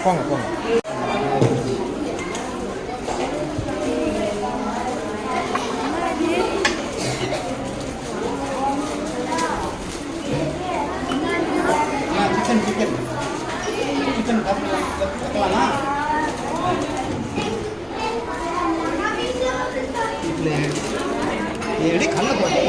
போங்க போங்க. Chicken chicken கட்டலாமா? எப்படி கல்ல போட்டு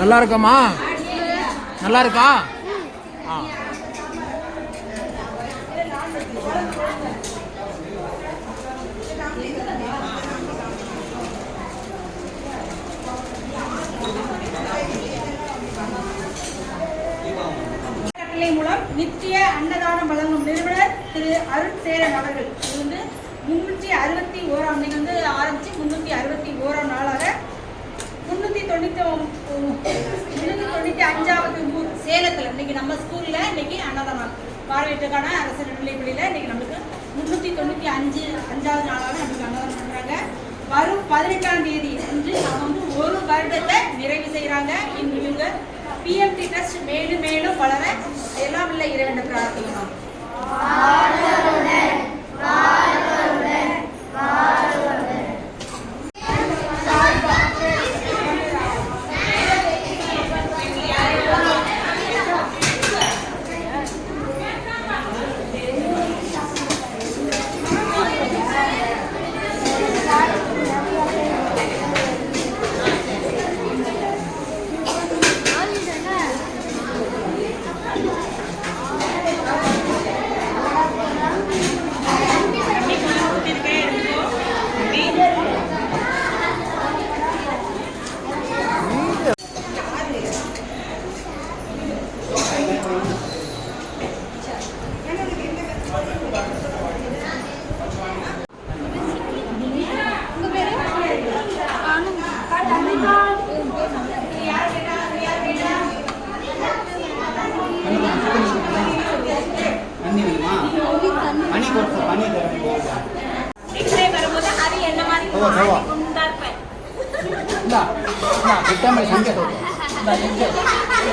நல்லா இருக்காம்மா? நல்லா இருக்கா? ஆ மூலம் நித்திய அன்னதானம் வழங்கும் நிறுவனர் திரு அருட்சேரன் அவர்கள். இது வந்து 361ஆம் இன்னைக்கு வந்து ஆரம்பிச்சு 361ஆம் நாளாக 395வது ஊர் சேலத்தில் இன்னைக்கு நம்ம ஸ்கூல்ல இன்னைக்கு அன்னதானம் பார்வையற்றக்கான அரசு நடுநிலைப்பள்ளியில இன்னைக்கு நம்மளுக்கு 395வது நாளாக நம்மளுக்கு அன்னதானம் பண்றாங்க. வரும் 18ஆம் தேதி அன்று அவங்க வந்து ஒரு வருடத்தை நிறைவு செய்யறாங்க. இவங்க பிஎம்டி ட்ரஸ்ட் மேலும் மேலும் வளர எல்லாம் உள்ள இறைவனை பிரார்த்திக்கணும்.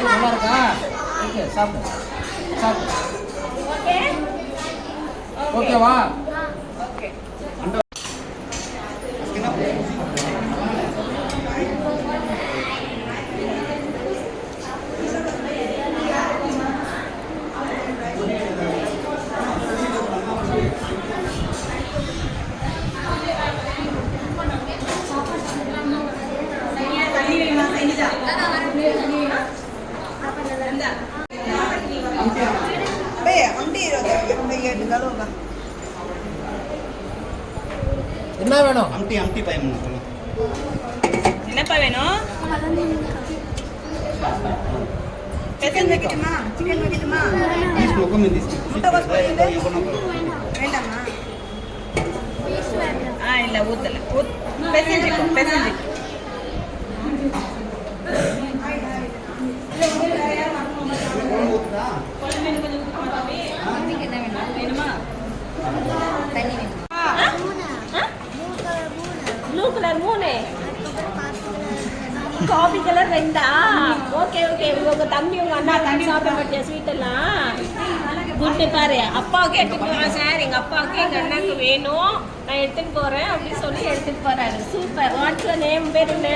நல்லா இருக்கா? ஓகே சாப்பிடு சாப்பிடு. ஓகேவா? என்ன வேணும்? அம்டி அம்டி பையன் என்னப்பா வேணும்? சிக்கன் வைக்கட்டுமா? சிக்கன் வைக்கட்டுமா? முட்டை வாஷ் பண்ணிட்டு வேண்டாமா? இல்ல ஊத்தல. பெசஞ்சிக்கோ பெசஞ்சிக்கோ. Blue colour 3 coffee colour 2. Okay okay. உங்க தம்பி உங்க அண்ணா தம்பி சாப்பிட மாட்டியா ஸ்வீட் எல்லாம்? குட்டு பாரு. அப்பாவுக்கு எடுத்துட்டு போறேன் சார். எங்க அப்பாவுக்கு எங்க அண்ணாக்கு வேணும், நான் எடுத்துட்டு போறேன் அப்படின்னு சொல்லி எடுத்துட்டு போறாரு. சூப்பர். What's your name? பேர் என்ன?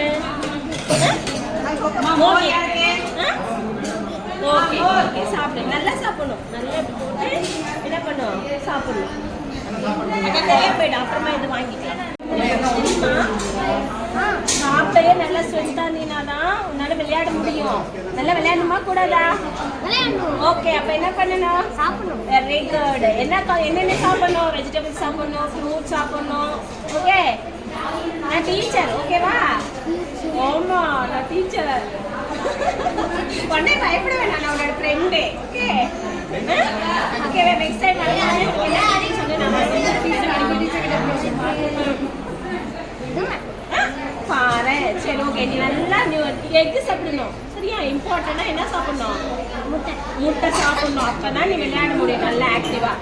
Okay okay. சாப்பிடு, நல்லா சாப்பிடணும். நல்லா போட்டு என்ன பண்ணும் சாப்பிடணும். போயிடும். அப்புறமா இது வாங்கிக்கலாம். சாப்பிட்டே நல்லா ஸ்வெட்டா இருந்தீனாதான் உன்னால விளையாட முடியும். நல்லா விளையாடணுமா கூடாதா? ஓகே. அப்ப என்ன பண்ணணும்? சாப்பிடணும். Very good. என்னென்ன சாப்பிடணும்? வெஜிடபிள்ஸ் சாப்பிடணும், ஃப்ரூட்ஸ் சாப்பிடணும். ஓகே. நான் டீச்சர். ஓகேவா? ஆமா நான் டீச்சர் உடனே பயப்பட வேணாம் நான் அவனோட friend okay okay next time பாரு சரி ஓகே நீ நல்லா நீ எக்கு சாப்பிடணும் சரியா இம்பார்ட்டண்டா என்ன சாப்பிடணும் முட்டை சாப்பிடணும் அப்பதான் நீ விளையாட முடியும் நல்லா ஆக்டிவா